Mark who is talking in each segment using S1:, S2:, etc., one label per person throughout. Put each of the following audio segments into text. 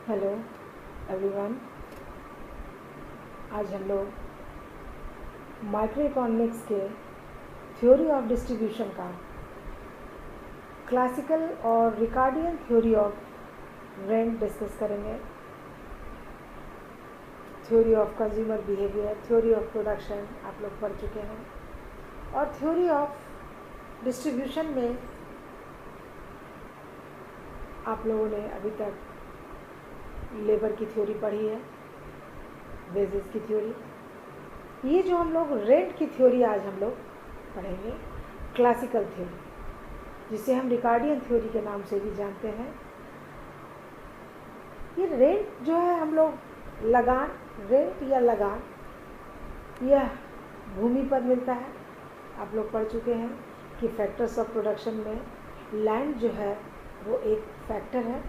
S1: Hello everyone. आज हम लोग माइक्रो इकोनॉमिक्स के थ्योरी ऑफ डिस्ट्रीब्यूशन का क्लासिकल और Ricardian theory of rent discuss करेंगे। Theory of consumer behaviour, theory of production आप लोग पढ़ चुके हैं, और थ्योरी ऑफ डिस्ट्रीब्यूशन में आप लोगों ने अभी तक लेबर की थ्योरी पढ़ी है, वेजेस की थ्योरी। ये जो हम लोग रेंट की थ्योरी आज हम लोग पढ़ेंगे, क्लासिकल थ्योरी, जिसे हम रिकार्डियन थ्योरी के नाम से भी जानते हैं। ये रेंट जो है हम लोग लगान, रेंट या लगान, यह भूमि पर मिलता है। आप लोग पढ़ चुके हैं कि फैक्टर्स ऑफ प्रोडक्शन में लैंड जो है वो एक फैक्टर है,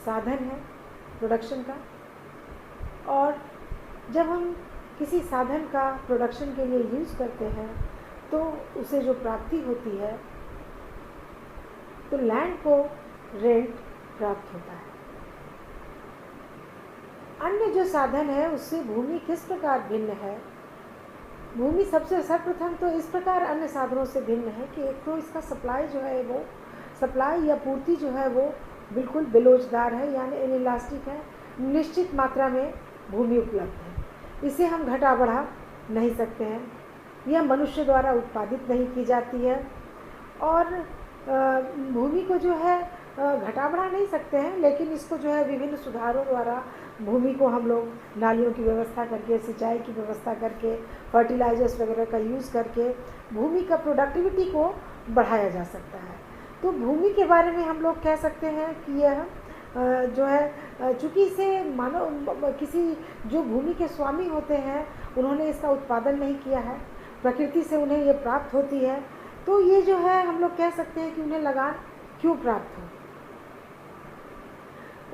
S1: साधन है प्रोडक्शन का। और जब हम किसी साधन का प्रोडक्शन के लिए यूज़ करते हैं तो उसे जो प्राप्ति होती है, तो लैंड को रेंट प्राप्त होता है। अन्य जो साधन है उससे भूमि किस प्रकार भिन्न है? भूमि सबसे सर्वप्रथम तो इस प्रकार अन्य साधनों से भिन्न है कि एक तो इसका सप्लाई जो है वो सप्लाई या पूर्ति जो है वो बिल्कुल बेलोचदार है, यानी इनइलास्टिक है। निश्चित मात्रा में भूमि उपलब्ध है, इसे हम घटा बढ़ा नहीं सकते हैं। यह मनुष्य द्वारा उत्पादित नहीं की जाती है, और भूमि को जो है घटा बढ़ा नहीं सकते हैं, लेकिन इसको जो है विभिन्न सुधारों द्वारा भूमि को हम लोग नालियों की व्यवस्था करके, सिंचाई की व्यवस्था करके, फर्टिलाइजर्स वगैरह का यूज़ करके भूमि का प्रोडक्टिविटी को बढ़ाया जा सकता है। तो भूमि के बारे में हम लोग कह सकते हैं कि यह जो है, चूँकि इसे मानो किसी जो भूमि के स्वामी होते हैं उन्होंने इसका उत्पादन नहीं किया है, प्रकृति से उन्हें ये प्राप्त होती है, तो ये जो है हम लोग कह सकते हैं कि उन्हें लगान क्यों प्राप्त हो।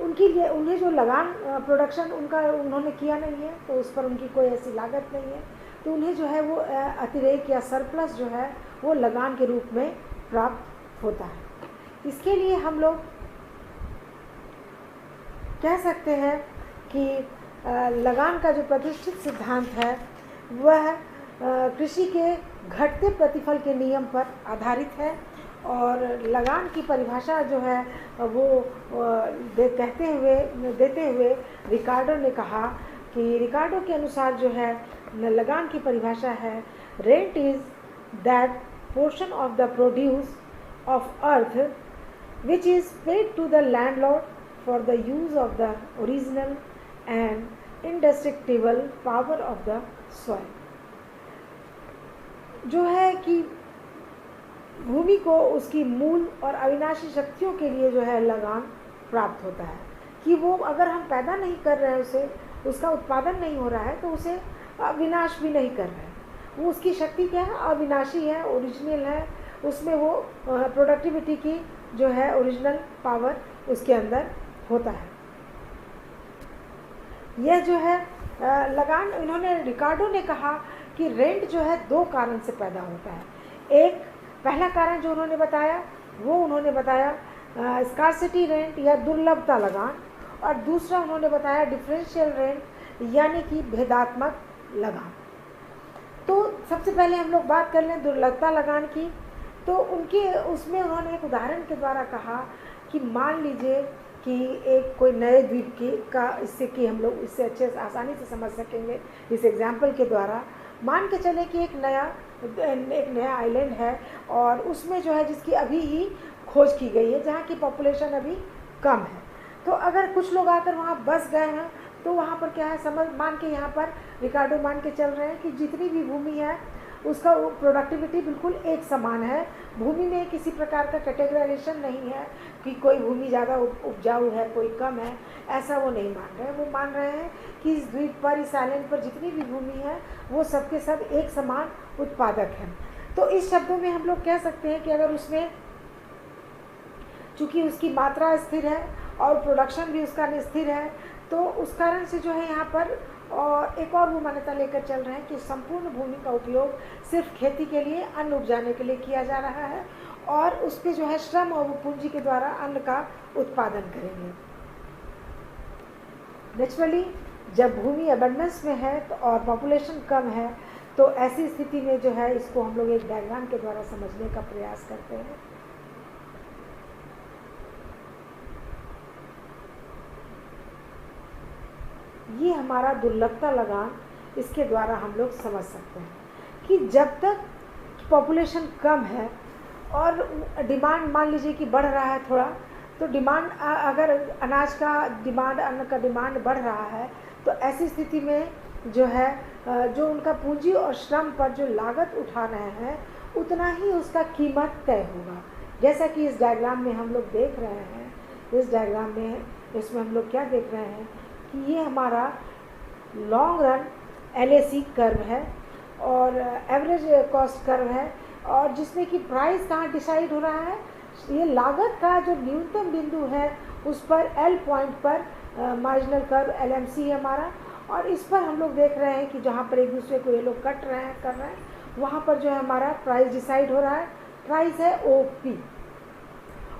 S1: उनकी लिए उन्हें जो लगान प्रोडक्शन उनका उन्होंने किया नहीं है, तो उस पर उनकी कोई ऐसी लागत नहीं है, तो उन्हें जो है वो अतिरेक या सरप्लस जो है वो लगान के रूप में प्राप्त होता है। इसके लिए हम लोग कह सकते हैं कि लगान का जो प्रतिष्ठित सिद्धांत है वह कृषि के घटते प्रतिफल के नियम पर आधारित है। और लगान की परिभाषा जो है वो देते हुए रिकार्डो ने कहा कि रिकार्डो के अनुसार जो है लगान की परिभाषा है, rent is that portion of the produce of earth which is paid to the landlord for the use of the original and indestructible power of the soil। जो है कि भूमि को उसकी मूल और अविनाशी शक्तियों के लिए जो है लगान प्राप्त होता है, कि वो अगर हम पैदा नहीं कर रहे हैं उसे, उसका उत्पादन नहीं हो रहा है, तो उसे अविनाश भी नहीं कर रहे हैं। वो उसकी शक्ति क्या है? अविनाशी है, ओरिजिनल है, उसमें वो प्रोडक्टिविटी की जो है ओरिजिनल पावर उसके अंदर होता है। यह जो है लगान, इन्होंने रिकार्डो ने कहा कि रेंट जो है दो कारण से पैदा होता है। एक पहला कारण जो उन्होंने बताया वो उन्होंने बताया स्कार्सिटी रेंट या दुर्लभता लगान, और दूसरा उन्होंने बताया डिफरेंशियल रेंट यानी कि भेदात्मक लगान। तो सबसे पहले हम लोग बात कर लें दुर्लभता लगान की। तो उसमें उन्होंने एक उदाहरण के द्वारा कहा कि मान लीजिए कि एक कोई नए द्वीप का, इससे कि हम लोग इससे अच्छे से आसानी से समझ सकेंगे इस एग्जाम्पल के द्वारा, मान के चले कि एक नया आइलैंड है, और उसमें जो है जिसकी अभी ही खोज की गई है, जहाँ की पॉपुलेशन अभी कम है। तो अगर कुछ लोग आकर वहाँ बस गए हैं तो वहाँ पर क्या है, मान के यहाँ पर रिकार्डो मान के चल रहे हैं कि जितनी भी भूमि है उसका प्रोडक्टिविटी बिल्कुल एक समान है। भूमि में किसी प्रकार का कैटेगराइजेशन नहीं है कि कोई भूमि ज़्यादा उपजाऊ है, कोई कम है, ऐसा वो नहीं मान रहे हैं। वो मान रहे हैं कि इस द्वीप पर, इस आइलैंड पर जितनी भी भूमि है वो सबके सब एक समान उत्पादक है। तो इस शब्दों में हम लोग कह सकते हैं कि अगर उसमें चूँकि उसकी मात्रा स्थिर है और प्रोडक्शन भी उसका स्थिर है, तो उस कारण से जो है यहाँ पर और एक और वो मान्यता लेकर चल रहे हैं कि संपूर्ण भूमि का उपयोग सिर्फ खेती के लिए, अन्न उपजाने के लिए किया जा रहा है, और उस पर जो है श्रम और पूंजी के द्वारा अन्न का उत्पादन करेंगे। नेचुरली जब भूमि अबंडेंस में है तो और पॉपुलेशन कम है, तो ऐसी स्थिति में जो है इसको हम लोग एक डायग्राम के द्वारा समझने का प्रयास करते हैं। ये हमारा दुर्लभता लगान, इसके द्वारा हम लोग समझ सकते हैं कि जब तक पॉपुलेशन कम है और डिमांड मान लीजिए कि बढ़ रहा है थोड़ा, तो डिमांड अगर अनाज का डिमांड, अन्न का डिमांड बढ़ रहा है, तो ऐसी स्थिति में जो है जो उनका पूंजी और श्रम पर जो लागत उठा रहे हैं उतना ही उसका कीमत तय होगा। जैसा कि इस डायग्राम में हम लोग देख रहे हैं, इस डायग्राम में इसमें हम लोग क्या देख रहे हैं कि ये हमारा लॉन्ग रन LAC कर्व है और एवरेज कॉस्ट कर्व है, और जिसमें कि प्राइस कहाँ डिसाइड हो रहा है, ये लागत का जो न्यूनतम बिंदु है उस पर L पॉइंट पर मार्जिनल कर्व LMC है हमारा, और इस पर हम लोग देख रहे हैं कि जहाँ पर एक दूसरे को ये लोग कट रहे हैं कर रहे हैं, वहाँ पर जो है हमारा प्राइस डिसाइड हो रहा है। प्राइस है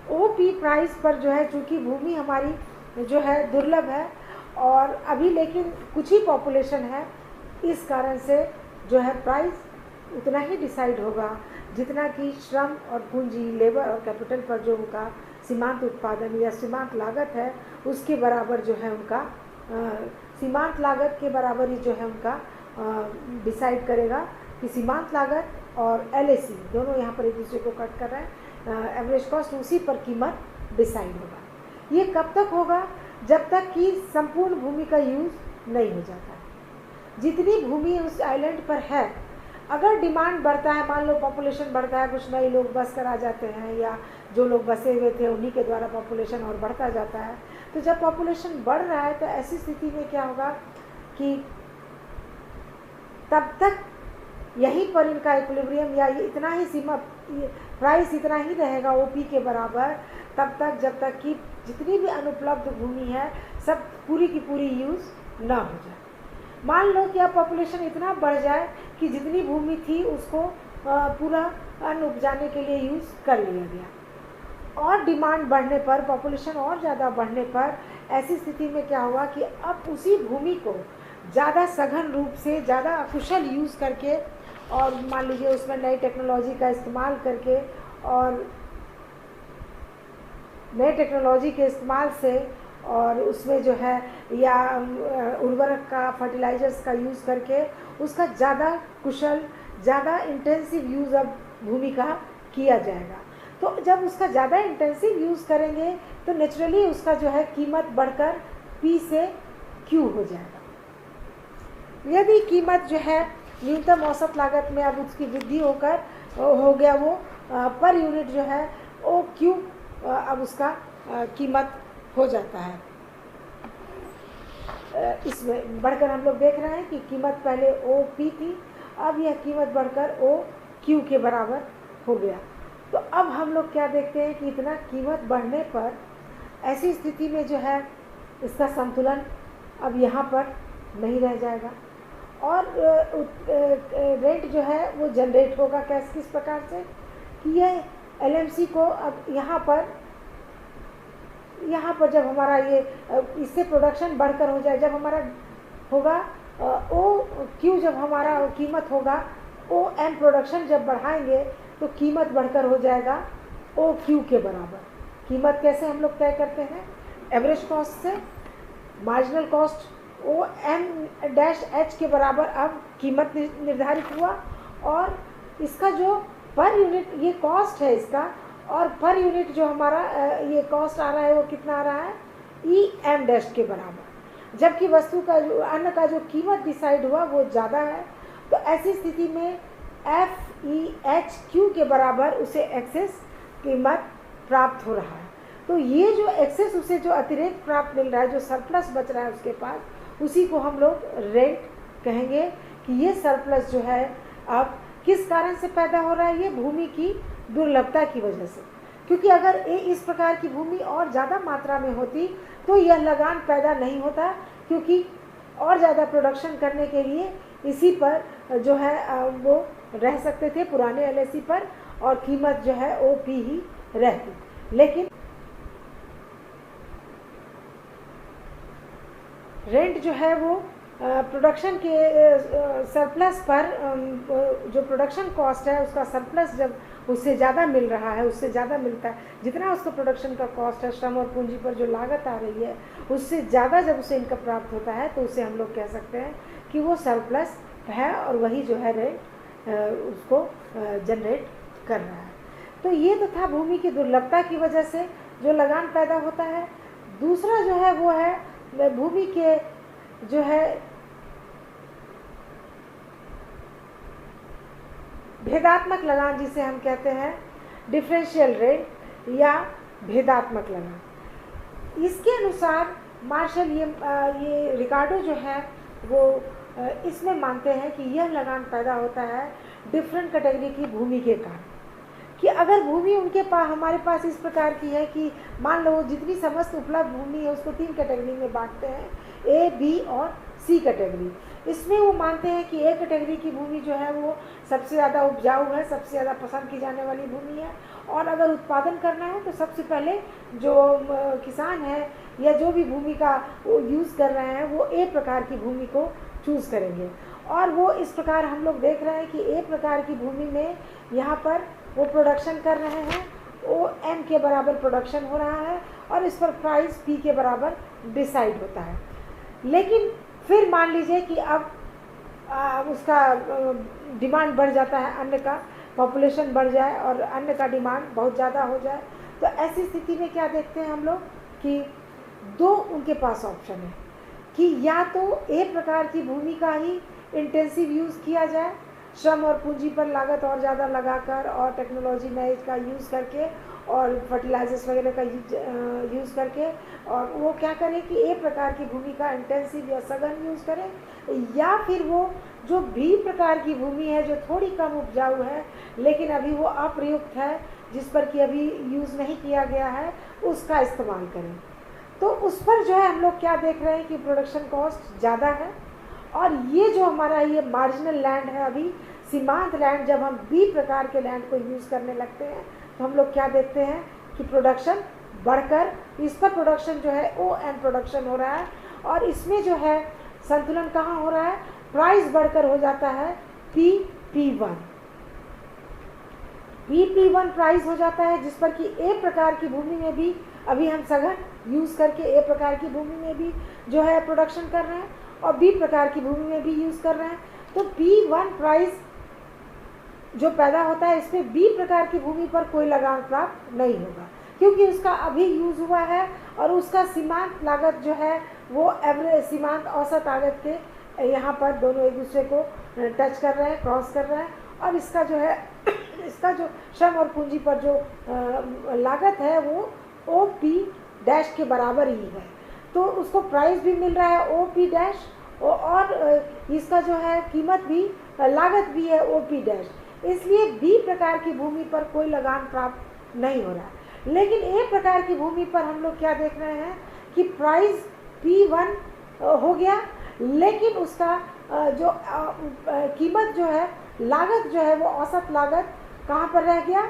S1: OP प्राइस पर जो है, चूँकि भूमि हमारी जो है दुर्लभ है और अभी लेकिन कुछ ही पॉपुलेशन है, इस कारण से जो है प्राइस उतना ही डिसाइड होगा जितना कि श्रम और पूंजी, लेबर और कैपिटल पर जो उनका सीमांत उत्पादन या सीमांत लागत है उसके बराबर जो है उनका सीमांत लागत के बराबर ही जो है उनका डिसाइड करेगा कि सीमांत लागत और LAC दोनों यहाँ पर एक दूसरे को कट कर रहे हैं, एवरेज कॉस्ट, उसी पर कीमत डिसाइड होगा। ये कब तक होगा? जब तक कि संपूर्ण भूमि का यूज़ नहीं हो जाता है। जितनी भूमि उस आइलैंड पर है, अगर डिमांड बढ़ता है, मान लो पॉपुलेशन बढ़ता है, कुछ नए लोग बस कर आ जाते हैं या जो लोग बसे हुए थे उन्हीं के द्वारा पॉपुलेशन और बढ़ता जाता है, तो जब पॉपुलेशन बढ़ रहा है तो ऐसी स्थिति में क्या होगा कि तब तक यहीं पर इनका इक्विलिब्रियम या इतना ही सीमा, प्राइस इतना ही रहेगा OP के बराबर तब तक जब तक कि जितनी भी अनुपलब्ध भूमि है सब पूरी की पूरी यूज़ ना हो जाए। मान लो कि अब पॉपुलेशन इतना बढ़ जाए कि जितनी भूमि थी उसको पूरा अन्न उपजाने के लिए यूज़ कर लिया गया, और डिमांड बढ़ने पर, पॉपुलेशन और ज़्यादा बढ़ने पर ऐसी स्थिति में क्या हुआ कि अब उसी भूमि को ज़्यादा सघन रूप से, ज़्यादा अकुशल यूज़ करके, और मान लीजिए उसमें नई टेक्नोलॉजी का इस्तेमाल करके और नए टेक्नोलॉजी के इस्तेमाल से, और उसमें जो है या उर्वरक का, फर्टिलाइजर्स का यूज़ करके उसका ज़्यादा कुशल, ज़्यादा इंटेंसिव यूज़ अब भूमि का किया जाएगा। तो जब उसका ज़्यादा इंटेंसिव यूज़ करेंगे तो नेचुरली उसका जो है कीमत बढ़कर P से Q हो जाएगा। यदि कीमत जो है न्यूनतम औसत लागत में अब उसकी वृद्धि होकर हो गया, वो पर यूनिट जो है OQ अब उसका कीमत हो जाता है। इसमें बढ़कर हम लोग देख रहे हैं कि कीमत पहले OP थी, अब यह कीमत बढ़कर OQ के बराबर हो गया। तो अब हम लोग क्या देखते हैं कि इतना कीमत बढ़ने पर ऐसी स्थिति में जो है इसका संतुलन अब यहाँ पर नहीं रह जाएगा, और रेंट जो है वो जनरेट होगा किस प्रकार से कि यह LMC को अब यहाँ पर जब हमारा ये इससे प्रोडक्शन बढ़कर हो जाए, जब हमारा होगा OQ, जब हमारा कीमत होगा OM, प्रोडक्शन जब बढ़ाएंगे तो कीमत बढ़कर हो जाएगा OQ के बराबर। कीमत कैसे हम लोग तय करते हैं? एवरेज कॉस्ट से। मार्जिनल कॉस्ट OM-H के बराबर अब कीमत निर्धारित हुआ, और इसका जो पर यूनिट ये कॉस्ट है इसका, और पर यूनिट जो हमारा ये कॉस्ट आ रहा है वो कितना आ रहा है EM- के बराबर, जबकि वस्तु का जो अन्न का जो कीमत डिसाइड हुआ वो ज़्यादा है। तो ऐसी स्थिति में FEHQ के बराबर उसे एक्सेस कीमत प्राप्त हो रहा है। तो ये जो एक्सेस, उसे जो अतिरिक्त प्राप्त मिल रहा है, जो सरप्लस बच रहा है उसके पास, उसी को हम लोग रेंट कहेंगे कि ये सरप्लस जो है अब किस कारण से पैदा हो रहा है? ये भूमि की दुर्लभता की वजह से। क्योंकि अगर इस प्रकार की भूमि और ज़्यादा मात्रा में होती तो यह लगान पैदा नहीं होता, क्योंकि और ज़्यादा प्रोडक्शन करने के लिए इसी पर जो है वो रह सकते थे पुराने LAC पर, और कीमत जो है OP ही रहती। लेकिन रेंट जो है वो प्रोडक्शन के सरप्लस पर जो प्रोडक्शन कॉस्ट है उसका सरप्लस जब उससे ज़्यादा मिल रहा है, उससे ज़्यादा मिलता है, जितना उसका प्रोडक्शन का कॉस्ट है, श्रम और पूंजी पर जो लागत आ रही है उससे ज़्यादा जब उसे इनकम प्राप्त होता है तो उसे हम लोग कह सकते हैं कि वो सरप्लस है और वही जो है रेंट उसको जनरेट कर रहा है। तो ये तो था भूमि की दुर्लभता की वजह से जो लगान पैदा होता है। दूसरा जो है वो है भूमि के जो है भेदात्मक लगान, जिसे हम कहते हैं डिफरेंशियल रेंट या भेदात्मक लगान। इसके अनुसार मार्शल ये रिकार्डो जो है वो इसमें मानते हैं कि यह लगान पैदा होता है डिफरेंट कैटेगरी की भूमि के कारण, कि अगर भूमि उनके पास हमारे पास इस प्रकार की है कि मान लो जितनी समस्त उपलब्ध भूमि है उसको 3 कैटेगरी में बांटते हैं, ए, बी और सी कैटेगरी। इसमें वो मानते हैं कि ए कैटेगरी की भूमि जो है वो सबसे ज़्यादा उपजाऊ है, सबसे ज़्यादा पसंद की जाने वाली भूमि है, और अगर उत्पादन करना है तो सबसे पहले जो किसान है या जो भी भूमि का वो यूज़ कर रहे हैं वो ए प्रकार की भूमि को चूज़ करेंगे। और वो इस प्रकार हम लोग देख रहे हैं कि ए प्रकार की भूमि में यहाँ पर वो प्रोडक्शन कर रहे हैं, ओ एम के बराबर प्रोडक्शन हो रहा है और इस पर प्राइस पी के बराबर डिसाइड होता है। लेकिन फिर मान लीजिए कि अब उसका डिमांड बढ़ जाता है, अन्न का पॉपुलेशन बढ़ जाए और अन्न का डिमांड बहुत ज़्यादा हो जाए, तो ऐसी स्थिति में क्या देखते हैं हम लोग कि 2 उनके पास ऑप्शन है कि या तो ए प्रकार की भूमि का ही इंटेंसिव यूज़ किया जाए, श्रम और पूंजी पर लागत और ज़्यादा लगाकर और टेक्नोलॉजी नॉलेज का यूज़ करके और फर्टिलाइजर्स वगैरह का यूज़ करके, और वो क्या करें कि ए प्रकार की भूमि का इंटेंसिव या सघन यूज़ करें, या फिर वो जो बी प्रकार की भूमि है जो थोड़ी कम उपजाऊ है लेकिन अभी वो अप्रयुक्त है, जिस पर कि अभी यूज़ नहीं किया गया है, उसका इस्तेमाल करें। तो उस पर जो है हम लोग क्या देख रहे हैं कि प्रोडक्शन कॉस्ट ज़्यादा है, और ये जो हमारा ये मार्जिनल लैंड है, अभी सीमांत लैंड, जब हम बी प्रकार के लैंड को यूज़ करने लगते हैं तो हम लोग क्या देखते हैं कि प्रोडक्शन बढ़कर इस पर प्रोडक्शन जो है ओ एन प्रोडक्शन हो रहा है, और इसमें जो है संतुलन कहाँ हो रहा है, प्राइस बढ़कर हो जाता है पी पी वन प्राइस हो जाता है, जिस पर कि ए प्रकार की भूमि में भी अभी हम सघन यूज़ करके ए प्रकार की भूमि में भी जो है प्रोडक्शन कर रहे हैं और बी प्रकार की भूमि में भी यूज़ कर रहे हैं। तो P1 प्राइस जो पैदा होता है इसमें बी प्रकार की भूमि पर कोई लगान प्राप्त नहीं होगा, क्योंकि उसका अभी यूज़ हुआ है और उसका सीमांत लागत जो है वो एवरेज सीमांत औसत लागत के यहाँ पर दोनों एक दूसरे को टच कर रहे हैं, क्रॉस कर रहे हैं, और इसका जो है इसका जो श्रम और पूंजी पर जो लागत है वो ओ पी डैश के बराबर ही है, तो उसको प्राइस भी मिल रहा है ओ पी डैश, और इसका जो है कीमत भी लागत भी है ओ पी डैश, इसलिए बी प्रकार की भूमि पर कोई लगान प्राप्त नहीं हो रहा है। लेकिन ए प्रकार की भूमि पर हम लोग क्या देख रहे हैं कि प्राइस P1 हो गया, लेकिन उसका जो कीमत जो है, लागत जो है वो औसत लागत कहाँ पर रह गया,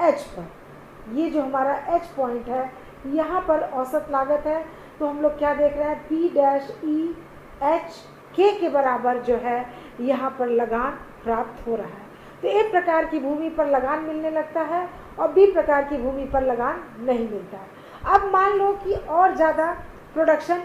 S1: H पर। ये जो हमारा H पॉइंट है यहाँ पर औसत लागत है, तो हम लोग क्या देख रहे हैं P dash E H K के बराबर जो है यहाँ पर लगान प्राप्त हो रहा है। तो एक प्रकार की भूमि पर लगान मिलने लगता है और बी प्रकार की भूमि पर लगान नहीं मिलता है। अब मान लो कि और ज़्यादा प्रोडक्शन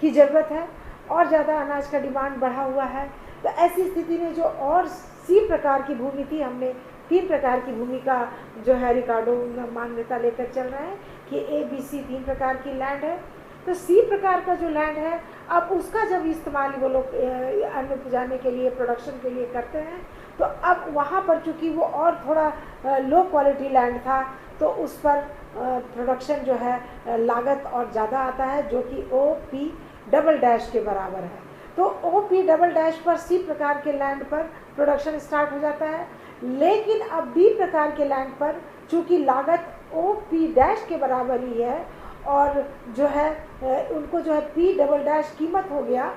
S1: की ज़रूरत है और ज़्यादा अनाज का डिमांड बढ़ा हुआ है, तो ऐसी स्थिति में जो और सी प्रकार की भूमि थी, हमने 3 प्रकार की भूमि का जो है रिकार्डो मान्यता लेकर चल रहे हैं कि ए बी सी 3 प्रकार की लैंड है। तो सी प्रकार का जो लैंड है, अब उसका जब इस्तेमाल वो लोग अन्न उपजाने के लिए, प्रोडक्शन के लिए करते हैं, तो अब वहाँ पर चूँकि वो और थोड़ा लो क्वालिटी लैंड था, तो उस पर प्रोडक्शन जो है लागत और ज़्यादा आता है, जो कि ओ पी डबल डैश के बराबर है। तो ओ पी डबल डैश पर सी प्रकार के लैंड पर प्रोडक्शन स्टार्ट हो जाता है, लेकिन अब बी प्रकार के लैंड पर चूँकि लागत ओ पी डैश के बराबर ही है और जो है उनको जो है पी डबल डैश कीमत हो गया,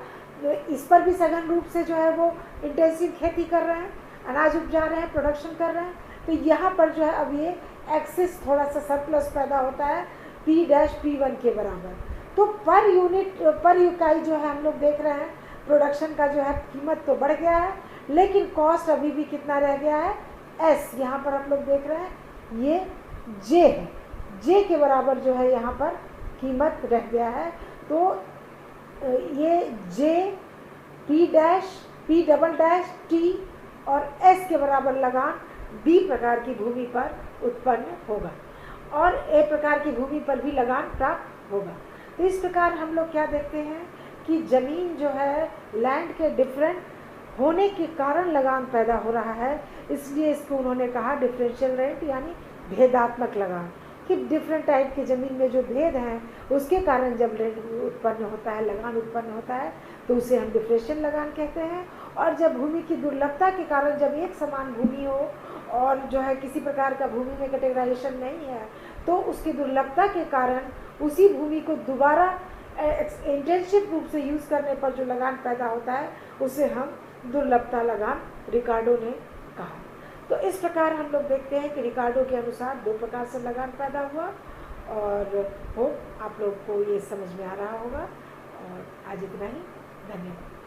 S1: तो इस पर भी सघन रूप से जो है वो इंटेंसिव खेती कर रहे हैं, अनाज उपजा रहे हैं, प्रोडक्शन कर रहे हैं, तो यहाँ पर जो है अब ये एक्सेस थोड़ा सा सरप्लस पैदा होता है P डैश P1 के बराबर। तो पर यूनिट पर इकाई जो है हम लोग देख रहे हैं प्रोडक्शन का जो है कीमत तो बढ़ गया है, लेकिन कॉस्ट अभी भी कितना रह गया है, एस। यहाँ पर हम लोग देख रहे हैं ये जे है, जे के बराबर जो है यहाँ पर कीमत रह गया है। तो ये J P dash P double dash T और एस के बराबर लगान बी प्रकार की भूमि पर उत्पन्न होगा और ए प्रकार की भूमि पर भी लगान प्राप्त होगा। तो इस प्रकार हम लोग क्या देखते हैं कि ज़मीन जो है लैंड के डिफरेंट होने के कारण लगान पैदा हो रहा है, इसलिए इसको उन्होंने कहा डिफरेंशियल रेंट यानी भेदात्मक लगान, कि डिफरेंट टाइप के ज़मीन में जो भेद हैं उसके कारण जब रेंट उत्पन्न होता है, लगान उत्पन्न होता है, तो उसे हम डिफरेंशियल लगान कहते हैं। और जब भूमि की दुर्लभता के कारण जब एक समान भूमि हो और जो है किसी प्रकार का भूमि में कैटेगराइजेशन नहीं है, तो उसकी दुर्लभता के कारण उसी भूमि को दोबारा इंटेंसिव रूप से यूज़ करने पर जो लगान पैदा होता है उसे हम दुर्लभता लगान रिकार्डो ने कहा। तो इस प्रकार हम लोग देखते हैं कि रिकार्डो के अनुसार दो प्रकार से लगान पैदा हुआ और हो आप लोग को ये समझ में आ रहा होगा। और आज इतना ही, धन्यवाद।